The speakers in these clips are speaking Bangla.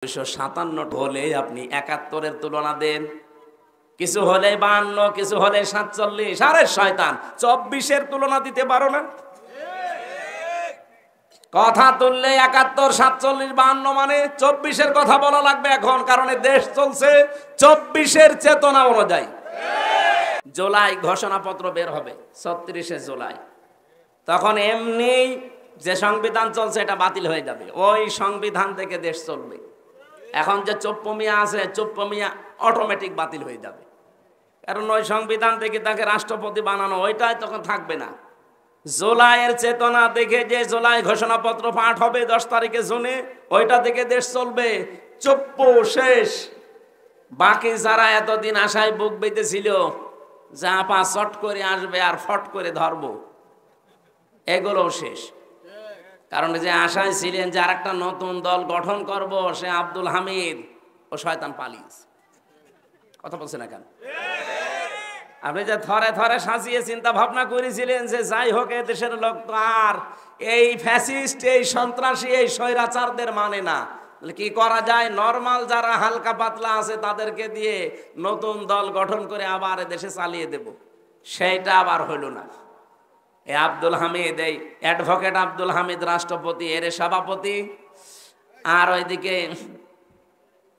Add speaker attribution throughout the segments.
Speaker 1: 257 হলে আপনি 71-এর তুলনা দেন, কিছু হলে 52, কিছু হলে 47। আরে শয়তান, 24-এর তুলনা দিতে পারো না? কথা তুললে 71, 47, 52 মানে 24-এর কথা বলা লাগবে এখন, কারণ দেশ চলছে 24-এর চেতনা অনুযায়ী। জুলাই ঘোষণাপত্র বের হবে 36শে জুলাই, তখন এমনি যে সংবিধান চলছে এটা বাতিল হয়ে যাবে, ওই সংবিধান থেকে দেশ চলবে। এখন যে চোপ্পমিয়া আছে, চোপ্পমিয়া অটোমেটিক বাতিল হয়ে যাবে, কারণ ওই সংবিধান থেকে তাকে রাষ্ট্রপতি বানানো, ওইটাই তখন থাকবে না। জুলাইয়ের চেতনা দেখে যে জুলাই ঘোষণাপত্র পাঠ হবে 10 তারিখে জুনে, ওইটা থেকে দেশ চলবে। চুপ্পু শেষ। বাকি যারা এতদিন আশায় বুক বেঁধেছিল যে আপা চট করে আসবে আর ফট করে ধরবো, এগুলো শেষ। কারণ যে আশায় ছিলেন যে আর একটা নতুন দল গঠন করব, সে আব্দুল হামিদ ও শয়তান পালিয়েছে। কথা বলছে না কেন? আপনি যে থরে থরে সাজিয়ে চিন্তা ভাবনা করেছিলেন যে যাই হোক এ দেশের লোক তো আর এই ফ্যাসিস্ট, এই সন্ত্রাসী, এই স্বৈরাচারদের মানে না, কি করা যায়? নরমাল যারা হালকা পাতলা আছে তাদেরকে দিয়ে নতুন দল গঠন করে আবার দেশে চালিয়ে দেব, সেইটা আবার হইল না। এই আব্দুল হামিদ, এই অ্যাডভোকেট আব্দুল হামিদ রাষ্ট্রপতি, এর সভাপতি, আর ওইদিকে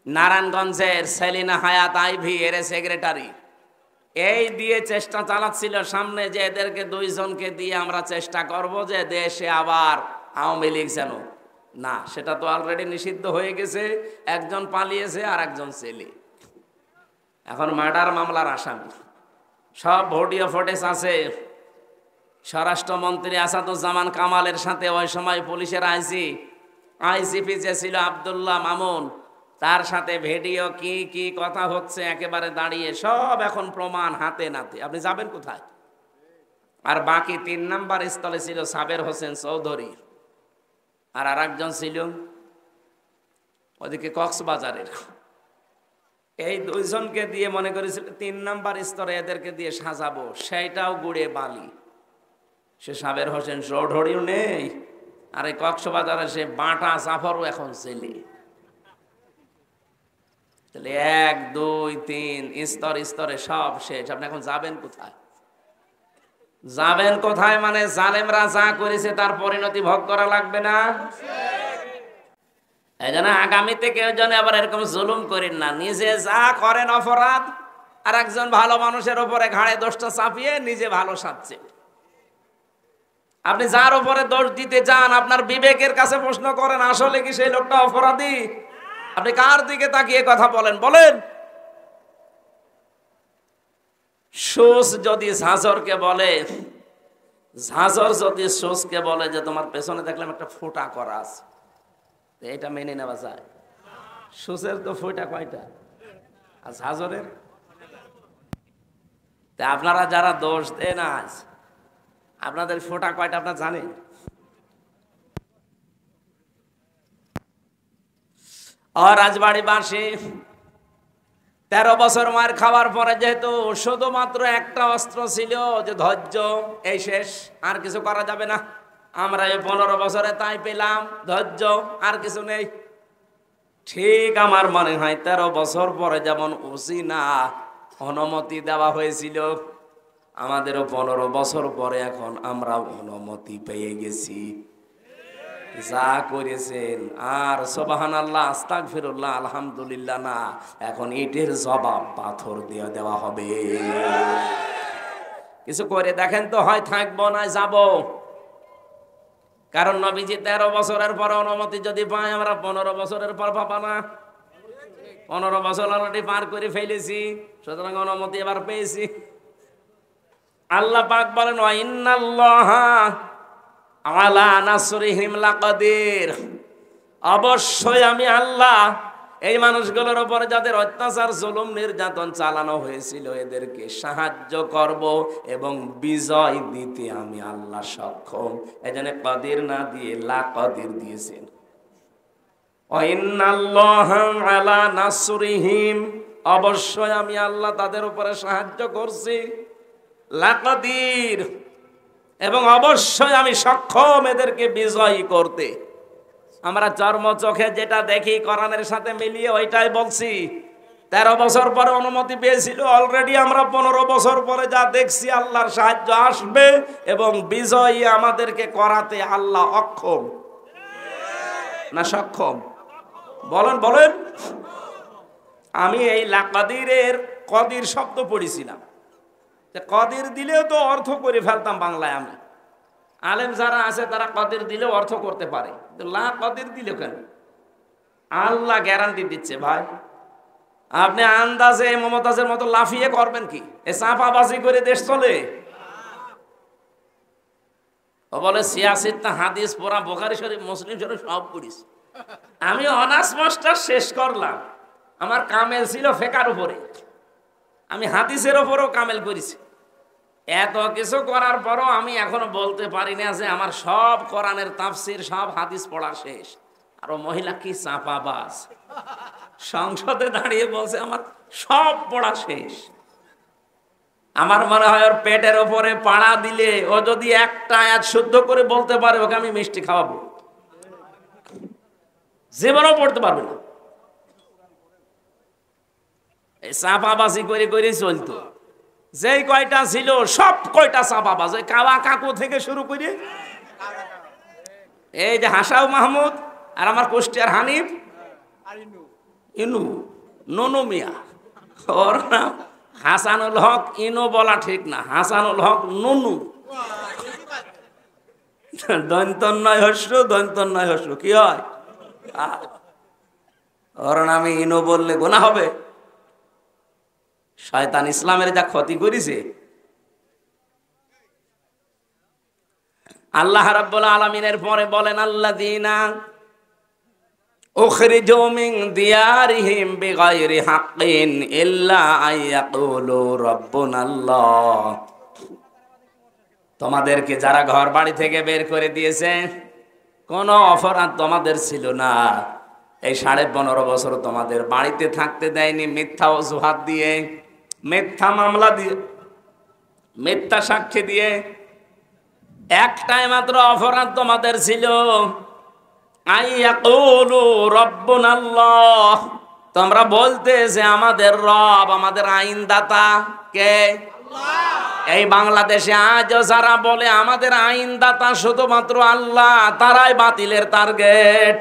Speaker 1: নারায়ণগঞ্জের সেলিনা হায়াত আইভি এর সেক্রেটারি, এই দিয়ে চেষ্টা চালাচ্ছিল সামনে যে এদেরকে দুইজনকে দিয়ে আমরা চেষ্টা করব যে দেশে আবার আওয়ামী লীগ যেন না। সেটা তো অলরেডি নিষিদ্ধ হয়ে গেছে, একজন পালিয়েছে আর একজন ছেলে এখন মার্ডার মামলার আসামি। সব ভিডিও ফুটেজ আছে। স্বরাষ্ট্রমন্ত্রী আসাদুজ্জামান কামালের সাথে ওই সময় পুলিশের আইসিপি যে ছিল আব্দুল্লাহ মামুন, তার সাথে ভিডিও কি কি কথা হচ্ছে একেবারে দাঁড়িয়ে, সব এখন প্রমাণ হাতে নাতে। আপনি যাবেন কোথায়? আর বাকি 3 নাম্বার স্থলে ছিল সাবের হোসেন চৌধুরী, আর আরেকজন ছিল ওদিকে কক্সবাজারের। এই দুইজনকে দিয়ে মনে করেছিল 3 নাম্বার স্তরে এদেরকে দিয়ে সাজাবো, সেইটাও গুড়ে বালি। সে সাবের হোসেন চৌধুরীও নেই, আর এই কক্সবাজারে সে বাটা জাফরও এখন জেলে। তাহলে 1, 2, 3 স্তরে স্তরে সব শেষ। আপনি এখন যাবেন কোথায়? যাবেন কোথায় মানে জালেমরা যা করেছে তার পরিণতি ভোগ করা লাগবে না? এই জন্য আগামীতে কেউ যেন আবার এরকম জুলুম করেন না। নিজে যা করেন অপরাধ, আর একজন ভালো মানুষের উপরে ঘাড়ে দোষটা চাপিয়ে নিজে ভালো সাজছে। আপনি যার উপরে দোষ দিতে যান, আপনার বিবেকের কাছে প্রশ্ন করেন আসলে কি সেই লোকটা অপরাধী? আপনি কার দিকে তাকিয়ে কথা বলেন? বলেন। সুস যদি ঝাঁঝরকে বলে, ঝাঁঝর যদি সুসকে বলে যে তোমার পেছনে দেখলাম একটা ফোঁটা করা আছে, এটা মেনে নেওয়া যায়? সুসের তো ফোঁটা কয়টা, আর ঝাঁঝরের? তা আপনারা যারা দোষ দেন আজ, আপনাদের ফোঁটা কয়টা আপনারা জানেন? রাজবাড়িবাসী 13 বছর মার খাওয়ার পরে যেহেতু শুধুমাত্র একটা অস্ত্র ছিল যে ধৈর্য, এই শেষ, আর কিছু করা যাবে না। আমরা এই 15 বছরে তাই পেলাম, ধৈর্য, আর কিছু নেই। ঠিক আমার মনে হয় 13 বছর পরে যেমন উসিনা অনুমতি দেওয়া হয়েছিল, আমাদেরও 15 বছর পরে এখন আমরা অনুমতি পেয়ে গেছি। যা করেছেন আর সুবহানাল্লাহ, আস্তাগফিরুল্লাহ, আলহামদুলিল্লাহ না, এখন ইটের জবাব পাথর দিয়ে দেওয়া হবে। কিছু করে দেখেন তো, হয় থাকবো না যাব। কারণ নবীজি 13 বছরের পর অনুমতি যদি পাই, আমরা 15 বছরের পর পাবা না? 15 বছর অলরেডি পার করে ফেলেছি, সুতরাং অনুমতি এবার পেয়েছি। আল্লাহ পাক বলেন ওয়া ইন্নাল্লাহা আলা নাসরিহিম লাকাদির, অবশ্যই আমি আল্লাহ এই মানুষগুলোর উপরে যাদের অত্যাচার, জুলুম, নির্যাতন চালানো হয়েছিল এদেরকে সাহায্য করব এবং বিজয় দিতে আমি আল্লাহ সক্ষম। এজন্য কাদির না দিয়ে লাকাদির দিয়েছেন। ওয়া ইন্নাল্লাহা আলা নাসরিহিম, অবশ্যই আমি আল্লাহ তাদের উপরে সাহায্য করছি, লাকাদির, এবং অবশ্যই আমি সক্ষম এদেরকে বিজয়ী করতে। আমরা চর্ম চোখে যেটা দেখি কোরআনের সাথে মিলিয়ে ওইটাই বলছি। 13 বছর পরে অনুমতি পেয়েছিল, অলরেডি আমরা 15 বছর পরে যা দেখছি আল্লাহর সাহায্য আসবে এবং বিজয়ী আমাদেরকে করাতে আল্লাহ অক্ষম না সক্ষম? বলেন বলেন। আমি এই লাকাদিরের কদির শব্দ পড়েছিলাম, কদির দিলেও তো অর্থ করে ফেলতাম বাংলায়। আমি আলেম যারা আছে তারা কদির দিলেও অর্থ করতে পারে, লা কদির দিলে কেন? আল্লাহ গ্যারান্টি দিচ্ছে ভাই, আপনি আন্দাজে মমতাজের মতো লাফিয়ে করবেন কি? এ চাপাবাজি করে দেশ চলে? ও বলে সিয়াসিত হাদিস পড়া, বুখারী শরীফ মুসলিম শরীফ সব পড়িস। আমি অনার্স মাস্টার শেষ করলাম, আমার কামেল ছিল ফেকার উপরে, আমি হাদিসের উপরেও কামেল করেছি। এত কিছু করার পরও আমি এখনো বলতে পারি না যে আমার সব কোরআনের তাফসির সব হাদিস পড়া শেষ। আর ও মহিলা কি চাপাবাজ, সংসদে দাঁড়িয়ে বলছে আমার সব পড়া শেষ। আমার মনে হয় ওর পেটের ওপরে পাড়া দিলে ও যদি একটা আয়াত শুদ্ধ করে বলতে পারে, ওকে আমি মিষ্টি খাওয়াবো, জীবনও পড়তে পারবে না। এই চাপাবাজি করে করে চলতো, যেই কয়টা ছিল সব কয়টা চাপাবাজ, ওই কাবা কাকু থেকে শুরু করে এই যে হাসাও মাহমুদ আর আমার কুষ্টিয়ার হানিফ ইনু ননু মিয়া, ওর নাম হাসানুল হক ইনু বলা ঠিক না, হাসানুল হক ননু, দন্তন্নয় হস্য দন্তন্নয় হস্য কি হয়? ওর নামে ইনু বললে গোনা হবে? শয়তান ইসলামের যা ক্ষতি করেছে। আল্লাহ রাব্বুল আলামিনের পরে বলেন আল্লাযীনা উখরিজু মিন দিয়ারিহিম বিগাইরি হাক্কিন ইল্লা আইয়াকুলু রাব্বুনাল্লাহ। তোমাদেরকে যারা ঘর বাড়ি থেকে বের করে দিয়েছে, কোনো অপরাধ তোমাদের ছিল না, এই 15.5 বছর তোমাদের বাড়িতে থাকতে দেয়নি মিথ্যা অজুহাত দিয়ে, মিথ্যা মামলা দিয়ে, মিথ্যা সাক্ষী দিয়ে। একটাই মাত্র অপরাধ তোমাদের ছিল, আইয়াকুলু রাব্বুনাল্লাহ, তোমরা বলতে যে আমাদের রব, আমাদের আইনদাতা কে? আল্লাহ। এই বাংলাদেশে আজও যারা বলে আমাদের আইনদাতা শুধুমাত্র আল্লাহ, তারাই বাতিলের টার্গেট।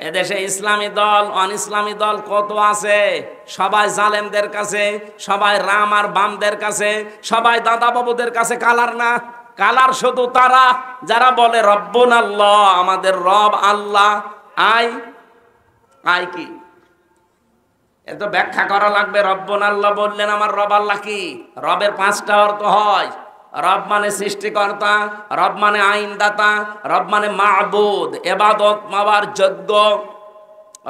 Speaker 1: এদেশে ইসলামী দল অন ইসলামী দল কত আছে, সবাই জালেমদের কাছে, সবাই রাম আর বামদের কাছে, সবাই দাদা বাবুদের কাছে। কালার না, কালার শুধু তারা যারা বলে রব্বুনাল্লাহ, আমাদের রব আল্লাহ। আই আই কি এত ব্যাখ্যা করা লাগবে? রব্বুনাল্লাহ বললেন আমার রব আল্লাহ কি? রবের 5টা অর্থ হয়। রব মানে সৃষ্টিকর্তা, রব মানে আইনদাতা, রব মানে মাবুদ, ইবাদত মাবার যোগ্য,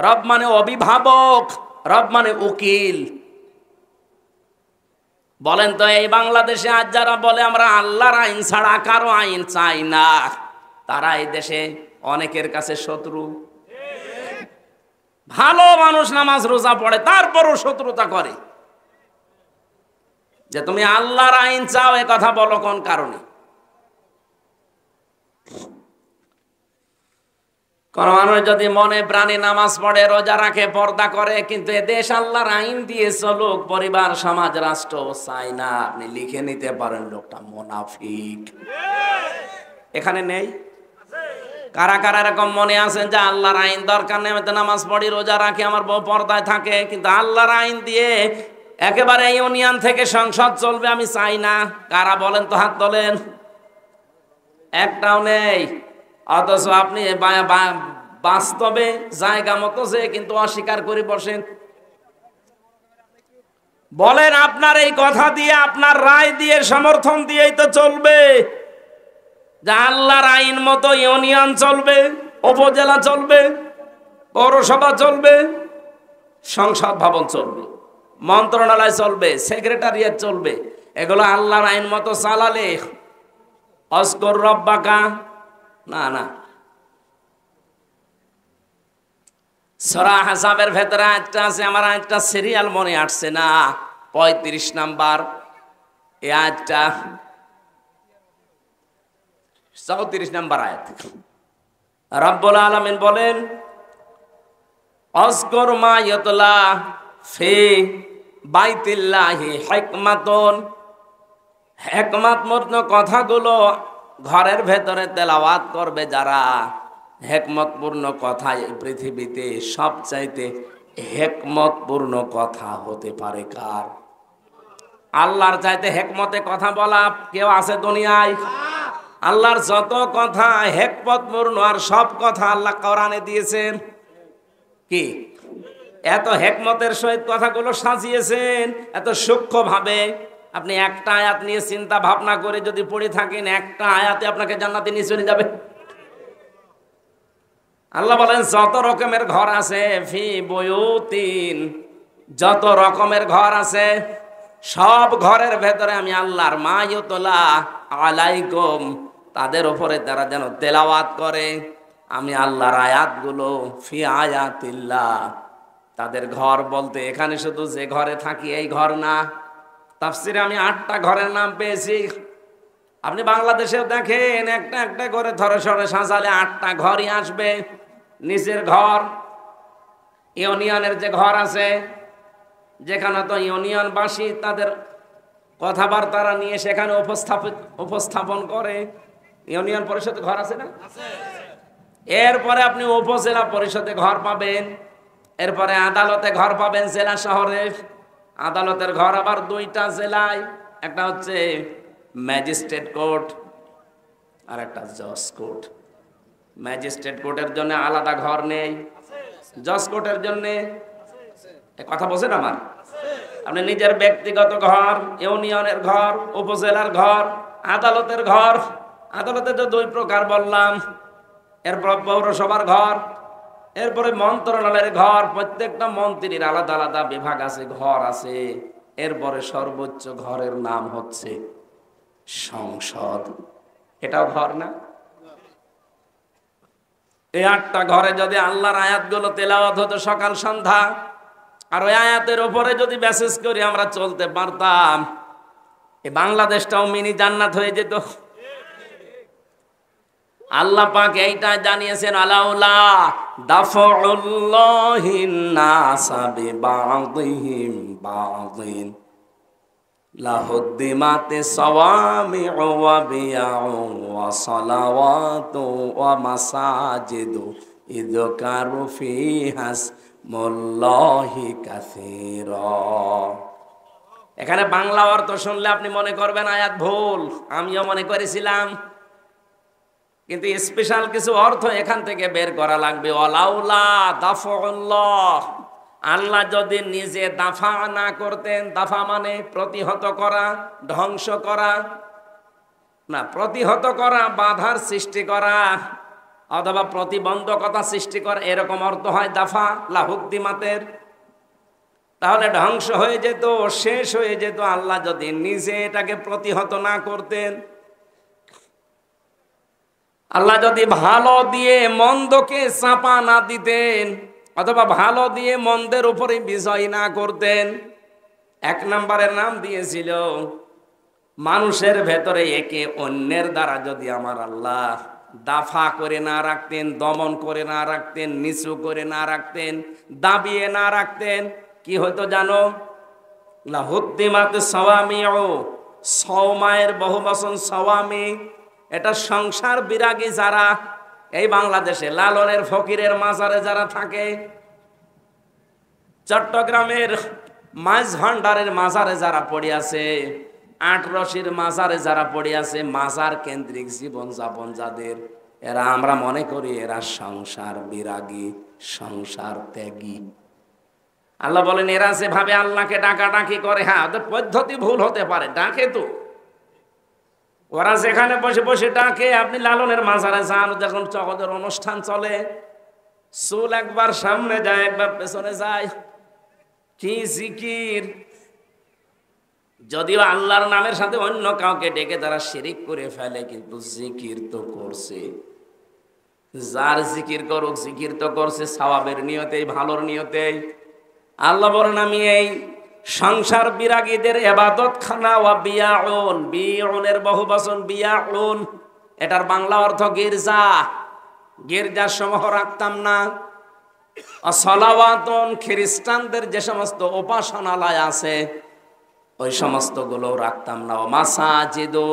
Speaker 1: রব মানে অভিভাবক, রব মানে উকিল। বলেন তো এই বাংলাদেশে আজ যারা বলে আমরা আল্লাহর আইন ছাড়া কারো আইন চাই না, তারা এই দেশে অনেকের কাছে শত্রু। ভালো মানুষ নামাজ রোজা পড়ে, তারপরও শত্রুতা করে যে তুমি আল্লাহর আইন চাও, এ কথা বলো কোন কারণে? কোন মানুষ যদি মনে প্রাণে নামাজ পড়ে, রোজা রাখে, পর্দা করে, কিন্তু এ দেশ আল্লাহর আইন দিয়ে চলুক, পরিবার সমাজ রাষ্ট্র চাই না, আপনি লিখে নিতে পারেন লোকটা মুনাফিক। এখানে নেই? কারা কারা এরকম মনে আছেন যে আল্লাহর আইন দরকার নেই, আমি তো নামাজ পড়ি, রোজা রাখি, আমার বউ পর্দায় থাকে, কিন্তু আল্লাহর আইন দিয়ে একেবারে ইউনিয়ন থেকে সংসদ চলবে আমি চাই না? কারা বলেন তো, হাত তোলেন। একটাও নেই। অথচ আপনি বাস্তবে জায়গা মতো যে কিন্তু অস্বীকার করে বসেন। বলেন আপনার এই কথা দিয়ে, আপনার রায় দিয়ে, সমর্থন দিয়েই তো চলবে যে আল্লাহর আইন মতো ইউনিয়ন চলবে, উপজেলা চলবে, পৌরসভা চলবে, সংসদ ভবন চলবে, মন্ত্রণালয় চলবে, সেক্রেটারিয়েট চলবে। এগুলো আল্লাহর আইন মতো চালালে অস্কর রব্বাকা না না। সূরা আহজাবের ভেতরে একটা আছে, আমার একটা সিরিয়াল মনে আসছে না, 35 নাম্বার এই আয়াতটা, 34 নাম্বার আয়াত। রব্বুল আলামিন বলেন আযকুর মা ইয়াতলা ফি বাইতিল্লাহি হিকমাতুন, হিকমতপূর্ণ কথাগুলো ঘরের ভেতরে তেলাওয়াত করবে যারা, হিকমতপূর্ণ কথা এই পৃথিবীতে সবচাইতে হিকমতপূর্ণ কথা হতে পারে কার? আল্লাহর চাইতে হিকমতে কথা বলা কেউ আছে দুনিয়ায়? আল্লাহর যত কথা হিকমতপূর্ণ, আর সব কথা আল্লাহ কোরআনে দিয়েছেন। কি এত হিকমতের সহিত কথাগুলো সাজিয়েছেন, এত সূক্ষ্ম ভাবে। আপনি একটা আয়াত নিয়ে চিন্তা ভাবনা করে যদি পড়ে থাকেন, একটা আয়াতে আপনাকে জান্নাতে নিয়ে চলে যাবে। আল্লাহ বলেন যত রকমের ঘর আছে, ফি বুয়ুতিন, যত রকমের ঘর আছে সব ঘরের ভেতরে আমি আল্লাহর মা ইউতলা আলাইকুম, তাদের উপরে তারা যেন তেলাওয়াত করে আমি আল্লাহর আয়াতগুলো। ফি আয়াতিল্লাহ, তাদের ঘর বলতে এখানে শুধু যে ঘরে থাকি এই ঘর না, তাফসিরে আমি 8টা ঘরের নাম পেয়েছি। আপনি বাংলাদেশেও দেখেন একটা একটা করে ধরে সরে সাজালে 8টা ঘরই আসবে। নিচের ঘর, ইউনিয়নের যে ঘর আছে, যেখানে তো ইউনিয়নবাসী তাদের কথাবার্তা নিয়ে সেখানে উপস্থাপন করে, ইউনিয়ন পরিষদে ঘর আছে না? এরপরে আপনি উপজেলা পরিষদে ঘর পাবেন, এরপরে আদালতে ঘর পাবেন জেলা শহরে। আদালতের ঘর আবার 2টা জেলায়, একটা হচ্ছে ম্যাজিস্ট্রেট কোর্ট আর একটা জজ কোর্ট। ম্যাজিস্ট্রেট কোর্টের জন্য আলাদা ঘর নেই, জজ কোর্টের জন্য কথা বলছেন আমার। আপনি নিজের ব্যক্তিগত ঘর, ইউনিয়নের ঘর, উপজেলার ঘর, আদালতের ঘর। আদালতে তো 2 প্রকার বললাম। এরপর পৌরসভার ঘর, এরপরে মন্ত্রণালয়ের ঘর। প্রত্যেকটা মন্ত্রীর আলাদা আলাদা বিভাগ আছে, ঘর আছে। এরপরে সর্বোচ্চ ঘরের নাম হচ্ছে সংসদ। এটাও ঘর না? এই 8টা ঘরে যদি আল্লাহর আয়াতগুলো তেলাওয়াত হতো সকাল সন্ধ্যা, আর ওই আয়াতের উপরে যদি মেসেজ করি আমরা চলতে পারতাম, এই বাংলাদেশটাও মিনি জান্নাত হয়ে যেত। আল্লাহ পাক এইটা জানিয়েছেন, আলাউলা দাফউল্লাহিন নাসা বিবাযিহিম বাযিন লাহুদ্দিমাতি সাওয়ামিউ ওয়া বিয়াউ ওয়া সালাওয়াতু ওয়া মাসাজিদু ইযকারু ফিহাস মুল্লাহি কাসীরা। এখানে বাংলা অর্থ শুনলে আপনি মনে করবেন আয়াত ভুল, আমিও মনে করেছিলাম, কিন্তু স্পেশাল কিছু অর্থ এখান থেকে বের করা লাগবে। ওয়ালাউলা দাফউল্লাহ, আল্লাহ যদি নিজে দাফা না করতেন, দাফা মানে প্রতিহত করা, ধ্বংস করা না, প্রতিহত করা, বাধার সৃষ্টি করা অথবা প্রতিবন্ধকতা সৃষ্টি করা, এরকম অর্থ হয় দাফা লাহুদ্দিমাতের। তাহলে ধ্বংস হয়ে যেত, শেষ হয়ে যেত। আল্লাহ যদি নিজে এটাকে প্রতিহত না করতেন, আল্লাহ যদি ভালো দিয়ে মন্দকে চাপা না দিতেন, অথবা ভালো দিয়ে মন্দের উপরে বিজয় না করতেন। 1 নম্বরের নাম দিয়েছিল মানুষের ভেতরে একে অন্যের দ্বারা যদি আমার আল্লাহ দাফা করে না রাখতেন, দমন করে না রাখতেন, নিচু করে না রাখতেন, দাবিয়ে না রাখতেন, কি হতো জানো? লাহুদ্দিমাত সাওয়ামিউ, সওমায়ের বহুবচন সাওয়ামি। এটা সংসার বিরাগী যারা এই বাংলাদেশে লালনের ফকিরের মাজারে যারা থাকে, চট্টগ্রামের মাছ ভান্ডারের মাজারে যারা পড়ে আছে, 8 রশির মাজারে যারা পড়ে আছে, মাজার কেন্দ্রিক জীবন যাপন যাদের, এরা আমরা মনে করি এরা সংসার বিরাগী, সংসার ত্যাগী। আল্লাহ বলেন এরা যেভাবে আল্লাহকে ডাকাডাকি করে, হ্যাঁ ওদের পদ্ধতি ভুল হতে পারে, ডাকে তো। ওরা যেখানে বসে বসে ডাকে, আপনি লালনের মাজারে যান, যখন ওদের অনুষ্ঠান চলে, চুল একবার সামনে যায় একবার পেছনে যায়, কি জিকির। যদিও আল্লাহর নামের সাথে অন্য কাউকে ডেকে তারা শিরিক করে ফেলে, কিন্তু জিকির তো করছে। যার জিকির করুক, জিকির তো করছে সওয়াবের নিয়তেই, ভালোর নিয়তেই। আল্লাহ বলেন আমি এই সংসার বিরাগীদের ইবাদত খানা ওয়া বিয়াউন, বিয়াউনের বহুবচন বিয়াউন, এটার বাংলা অর্থ গির্জা। গির্জার সমূহ রাখতাম না। সলাওয়াতুন খ্রিস্টানদের যে সমস্ত উপাসনালয় আছে ওই সমস্ত গুলো রাখতাম না। মাসাজিদু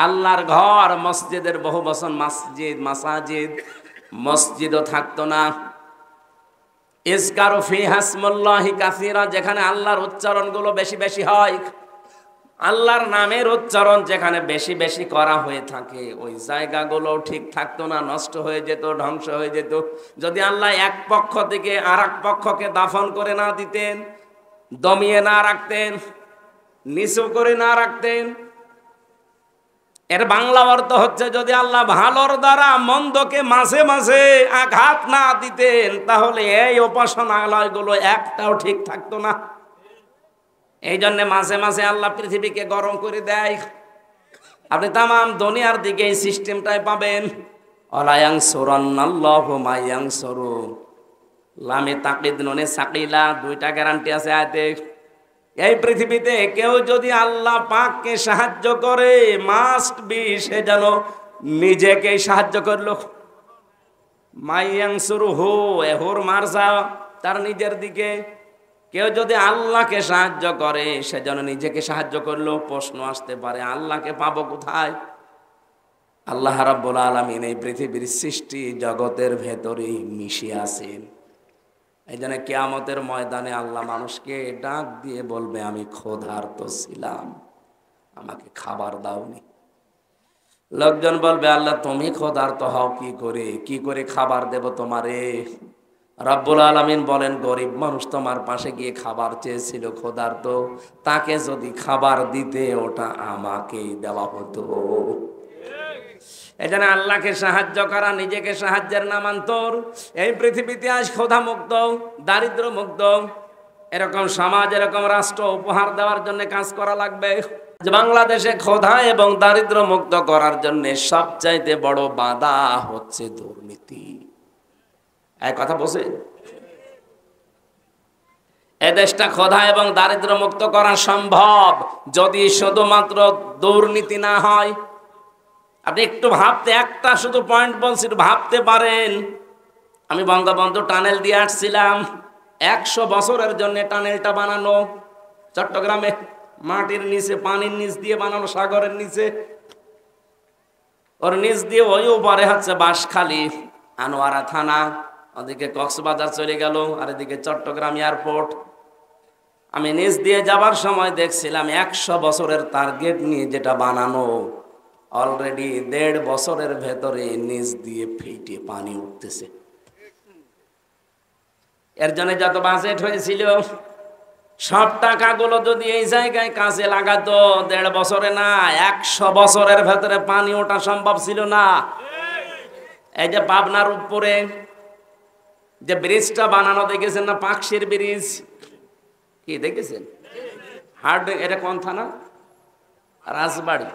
Speaker 1: আল্লাহর ঘর, মসজিদের বহু বচন মসজিদ, মাসাজিদ, মসজিদও থাকতো না। ইজকারু ফিহা ইসমুল্লাহি কাসীরা, যেখানে আল্লাহর উচ্চারণ গুলো বেশি বেশি হয়, আল্লাহর নামের উচ্চারণ যেখানে বেশি বেশি করা হয়ে থাকে ওই জায়গাগুলো ঠিক থাকতো না, নষ্ট হয়ে যেত, ধ্বংস হয়ে যেত। যদি আল্লাহ এক পক্ষ থেকে আর এক পক্ষকে দাফন করে না দিতেন, দমিয়ে না রাখতেন, নিচু করে না রাখতেন। এর বাংলা অর্থ হচ্ছে, যদি আল্লাহ ভালোর দ্বারা মন্দকে মাঝে মাঝে আঘাত না দিতেন তাহলে এই উপাসনালয়গুলো একটাও ঠিক থাকতো না। এই জন্য মাঝে মাঝে আল্লাহ পৃথিবীকে গরম করে দেয়। আপনি তামাম দুনিয়ার দিকে এই সিস্টেমটাই পাবেন। অলায়াং সুরান্নাল্লাহু মায়াংসুরু, লামে তাকিদ নুনে সাকিলা, দুইটা গ্যারান্টি আছে আয়াতে। এই পৃথিবীতে কেউ যদি আল্লাহ পাককে সাহায্য করে মাস্ট বি সে যেন নিজেকে সাহায্য করলো। মায়াংসুরু হু এহুর মারজা, তার নিজের দিকে। কেউ যদি আল্লাহকে সাহায্য করে সে যেন নিজেকে সাহায্য করলো। প্রশ্ন আসতে পারে, আল্লাহকে পাবো কোথায়? আল্লাহ রাব্বুল আলামিন এই পৃথিবীর সৃষ্টি জগতের ভেতরেই মিশে আছেন। এই জন্য কিয়ামতের ময়দানে আল্লাহ মানুষকে ডাক দিয়ে বলবে, আমি ক্ষুধার্ত ছিলাম, আমাকে খাবার দাওনি। লোকজন বলবে, আল্লাহ তুমি ক্ষুধার্ত হও কি করে? কি করে খাবার দেব তোমারে? রব্বুল আলামিন বলেন, গরিব মানুষ তোমার পাশে গিয়ে খাবার চেয়েছিল, ক্ষুধার্ত, তাকে যদি খাবার দিতে ওটা আমাকেই দেওয়া হতো। এই জন্য আল্লাহকে সাহায্য করা নিজেকে সাহায্যের নামান্তর। এই পৃথিবীতে আজ ক্ষুধা মুক্ত, দারিদ্র মুক্ত এরকম সমাজ, এরকম রাষ্ট্র উপহার দেওয়ার জন্য কাজ করা লাগবে। বাংলাদেশে ক্ষুধা এবং দারিদ্র মুক্ত করার জন্য সবচাইতে বড় বাধা হচ্ছে দুর্নীতি। এক কথা বলছে, এ দেশটা ক্ষুধা এবং দারিদ্র মুক্ত করা সম্ভব যদি শুধুমাত্র দুর্নীতি না হয়। আপনি একটু ভাবতে, একটা শুধু পয়েন্ট বলছি, ভাবতে পারেন। আমি বঙ্গবন্ধু টানেল দিয়ে আসছিলাম, 100 বছরের জন্য টানেলটা বানানো চট্টগ্রামে, মাটির নিচে, পানির নিচ দিয়ে বানানো, সাগরের নিচে। ওর নিচ দিয়ে ওই উপরে হচ্ছে বাঁশখালী, আনোয়ারা থানা, ওদিকে কক্সবাজার চলে গেল, আর এদিকে চট্টগ্রাম এয়ারপোর্ট। আমি নিচ দিয়ে যাবার সময় দেখছিলাম 100 বছরের টার্গেট নিয়ে যেটা বানানো, অলরেডি 1.5 বছরের ভেতরে নিচ দিয়ে ফেটে পানি উঠতেছে। এর জন্য যত বাজেট হয়েছিল সব টাকাগুলো যদি এই জায়গায় কাজে লাগাতো, 1.5 বছরে না 100 বছরের ভেতরে পানি ওঠা সম্ভব ছিল না। এই যে পাবনার উপরে যে ব্রিজটা বানানো দেখেছেন না, পাকশির ব্রিজ, কি দেখেছেন? হার্ড, এটা কোন থানা? রাজবাড়ি,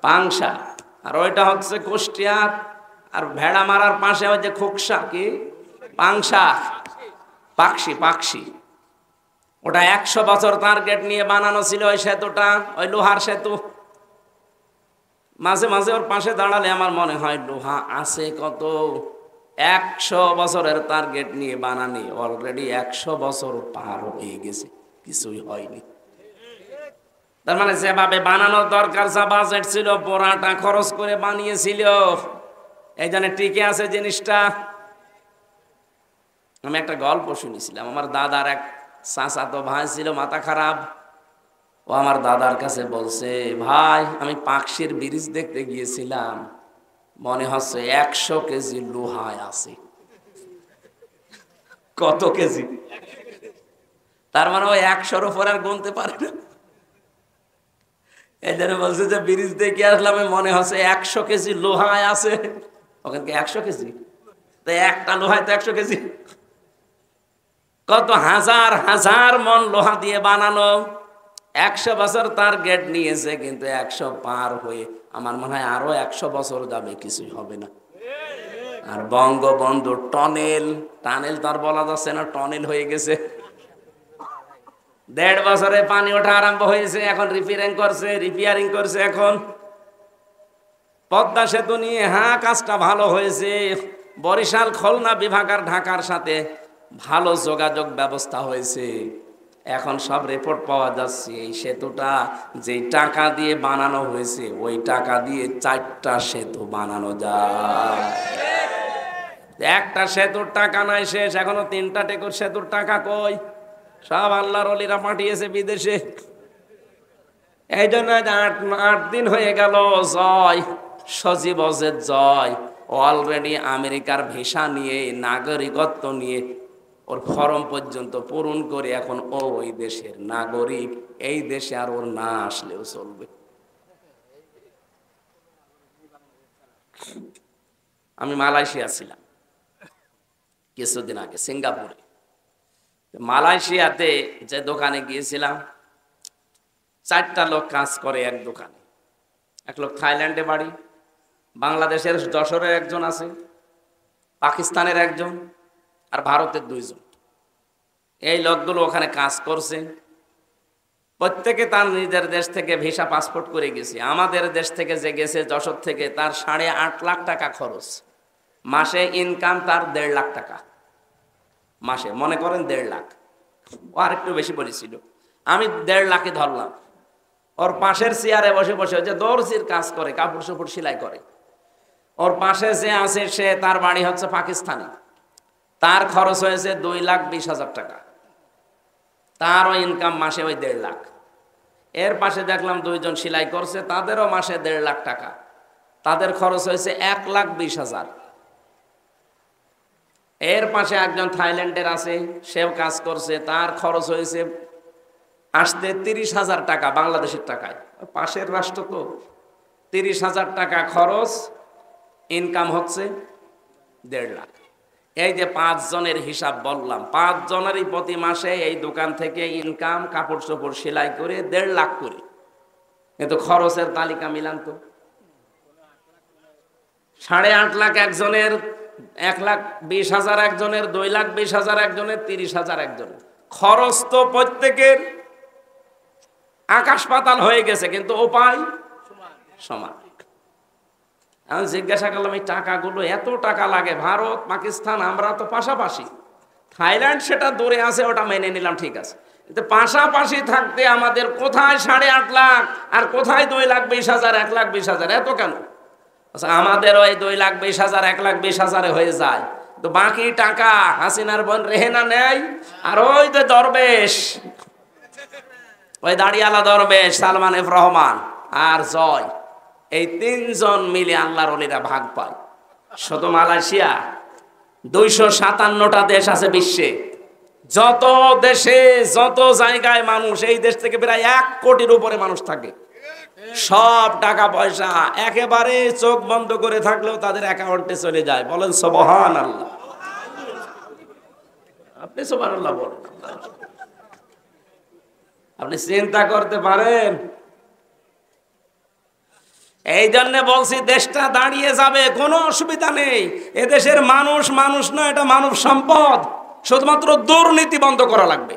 Speaker 1: পাংশা। আর ওইটা হচ্ছে কুষ্টিয়া। আর ভেড়া মারার পাশে ওই যে খোকসা, কি পাংশা, পাকশি, পাকশি। ওটা 100 বছর টার্গেট নিয়ে বানানো ছিল ওই সেতুটা, ওই লোহার সেতু। মাঝে মাঝে ওর পাশে দাঁড়ালে আমার মনে হয় লোহা আছে কত। 100 বছরের টার্গেট নিয়ে বানানি, অলরেডি 100 বছর পার হয়ে গেছে, কিছুই হয়নি। তার মানে যেভাবে বানানোর দরকার, যা বাজেট ছিল পুরাটা খরচ করে বানিয়েছিল, এই জন্য টিকে আছে জিনিসটা। আমি একটা গল্প শুনেছিলাম, আমার দাদার এক চাচাতো ভাই ছিল মাথা খারাপ। ও আমার দাদার কাছে বলছে, ভাই আমি পাকশির ব্রিজ দেখতে গিয়েছিলাম, মনে হচ্ছে 100 কেজি লোহায় আছে। কত কেজি? তার মানে ওই 100-র উপর আর গুনতে পারে না। এই জন্য বলছে যে ব্রিজ দেখে আসলাম, মনে হচ্ছে 100 কেজি লোহায় আছে। ওখানে 100 কেজি? তো একটা লোহায় তো 100 কেজি। কত হাজার হাজার মন লোহা দিয়ে বানানো, 100 বছর তার গেট নিয়েছে, কিন্তু 100 পার হয়ে আমার মনে হয় আরো 100 বছর যাবে, কিছুই হবে না। আর বঙ্গবন্ধু টানেল, টানেল তার বলা যাচ্ছে না, টনেল হয়ে গেছে। 1.5 বছরে পানি ওঠা আরম্ভ হয়েছে, এখন রিপেয়ারিং করছে এখন। পদ্মা সেতু নিয়ে কাজটা ভালো হয়েছে। বরিশাল খুলনা বিভাগ আর ঢাকার সাথে ভালো যোগাযোগ ব্যবস্থা হয়েছে। এখন সব রিপোর্ট পাওয়া যাচ্ছে এই সেতুটা যে টাকা দিয়ে বানানো হয়েছে ওই টাকা দিয়ে 4টা সেতু বানানো যায়। একটা সেতুর টাকা নাই শেষ, এখনো 3টা টেকুর সেতুর টাকা কই? সব আল্লাহর ওলিরা পাঠিয়েছে বিদেশে। এই জন্য 8 দিন হয়ে গেল জয় সজীব অজেদ জয় অলরেডি আমেরিকার ভিসা নিয়ে নাগরিকত্ব নিয়ে ওর ফর্ম পর্যন্ত পূরণ করে এখন ওই দেশের নাগরিক। এই দেশে আর ওর না আসলেও চলবে। আমি মালয়েশিয়া ছিলাম কিছুদিন আগে, সিঙ্গাপুরে। মালয়েশিয়াতে যে দোকানে গিয়েছিলাম, 4টা লোক কাজ করে এক দোকানে। এক লোক থাইল্যান্ডে বাড়ি, বাংলাদেশের যশোরের একজন আছে, পাকিস্তানের একজন, আর ভারতের 2 জন। এই লোকগুলো ওখানে কাজ করছে। প্রত্যেকে তার নিজের দেশ থেকে ভিসা পাসপোর্ট করে গেছে। আমাদের দেশ থেকে যে গেছে যশোর থেকে, তার 8.5 লাখ টাকা খরচ। মাসে ইনকাম তার 1.5 লাখ টাকা মাসে, মনে করেন 1.5 লাখ। ও আর একটু বেশি বলেছিল, আমি 1.5 লাখে ধরলাম। ওর পাশের চেয়ারে বসে বসে, যে দর্জির কাজ করে, কাপড় চোপড় সেলাই করে, ওর পাশে যে আছে সে, তার বাড়ি হচ্ছে পাকিস্তানি। তার খরচ হয়েছে 2,20,000 টাকা। তারও ইনকাম মাসে ওই 1.5 লাখ। এর পাশে দেখলাম 2 জন সেলাই করছে, তাদেরও মাসে 1.5 লাখ টাকা। তাদের খরচ হয়েছে 1,20,000। এর পাশে একজন থাইল্যান্ডের আছে, সেও কাজ করছে, তার খরচ হয়েছে আসতে 30,000 টাকা বাংলাদেশের টাকায়। পাশের রাষ্ট্র তো। 30,000 টাকা খরচ, ইনকাম হচ্ছে 1.5 লাখ। এই যে 5 জনের হিসাব বললাম, 5 জনেরই প্রতি মাসে এই দোকান থেকে ইনকাম, কাপড় চোপড় সেলাই করে 1.5 লাখ করে। কিন্তু খরচের তালিকা মিলান তো। 8.5 লাখ একজনের, 1,20,000 একজনের, 2,20,000 একজনের, 30,000 একজনের। খরচ তো প্রত্যেকের আকাশ পাতাল হয়ে গেছে, কিন্তু উপায় সমান। আমি জিজ্ঞাসা করলাম, এই টাকাগুলো, এত টাকা লাগে? ভারত পাকিস্তান আমরা তো পাশাপাশি, থাইল্যান্ড সেটা দূরে আছে, ওটা মেনে নিলাম, ঠিক আছে। কিন্তু পাশাপাশি থাকতে আমাদের কোথায় 8.5 লাখ আর কোথায় 2,20,000, 1,20,000? এত কেন? আমাদের ওই 2,20,000, 1,20,000 হয়ে যায়, তো বাকি টাকা হাসিনার বোন রেহেনা নেয়। আর ওই যে দরবেশ, ওই দাড়িয়ালা দরবেশ সালমান এফ রহমান আর জয়, এই 3 জন মিলে আল্লাহর ওলিরা ভাগ পায়। শুধু মালয়েশিয়া 257টা দেশ আছে বিশ্বে। যত দেশে, যত জায়গায় মানুষ, এই দেশ থেকে প্রায় 1 কোটির উপরে মানুষ থাকে। সব টাকা পয়সা একেবারে চোখ বন্ধ করে থাকলেও তাদের অ্যাকাউন্টে চলে যায়। বলেন সুবহানাল্লাহ। আপনি সুবহানাল্লাহ বলেন। আপনি চিন্তা করতে পারেন? এই জন্য বলছি, দেশটা দাঁড়িয়ে যাবে, কোনো অসুবিধা নেই। এদেশের মানুষ মানুষ নয়, এটা মানব সম্পদ। শুধুমাত্র দুর্নীতি বন্ধ করা লাগবে।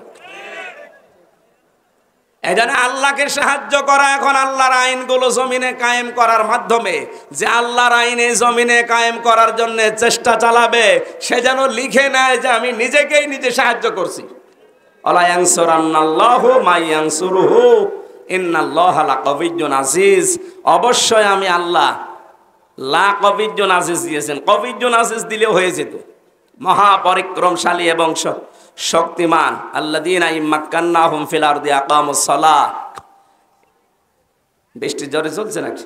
Speaker 1: এই জন্য আল্লাহকে সাহায্য করা, এখন আল্লাহর আইনগুলো জমিনে কায়েম করার মাধ্যমে, যে আল্লাহর আইনে জমিনে কায়েম করার জন্য চেষ্টা চালাবে, সে যেন লিখে নেয় যে আমি নিজেকেই নিজে সাহায্য করছি। আলা ইয়ানসুরান্নাল্লাহু মা ইয়ানসুরুহু ইন্নাল্লাহা লাকাবিয়্যুন আজিজ। অবশ্যই আমি আল্লাহ লাকাবিয়্যুন আজিজ দিয়েছেন। কাবিয়্যুন আজিজ দিলেও হয়ে যেত, মহাপরিক্রমশালী এবং শক্তিমান। আল্লাযীনা ইম্মাক্কান্নাহুম ফিল আরদি আকামুস সালাহ। বৃষ্টি জোরে চলছে নাকি?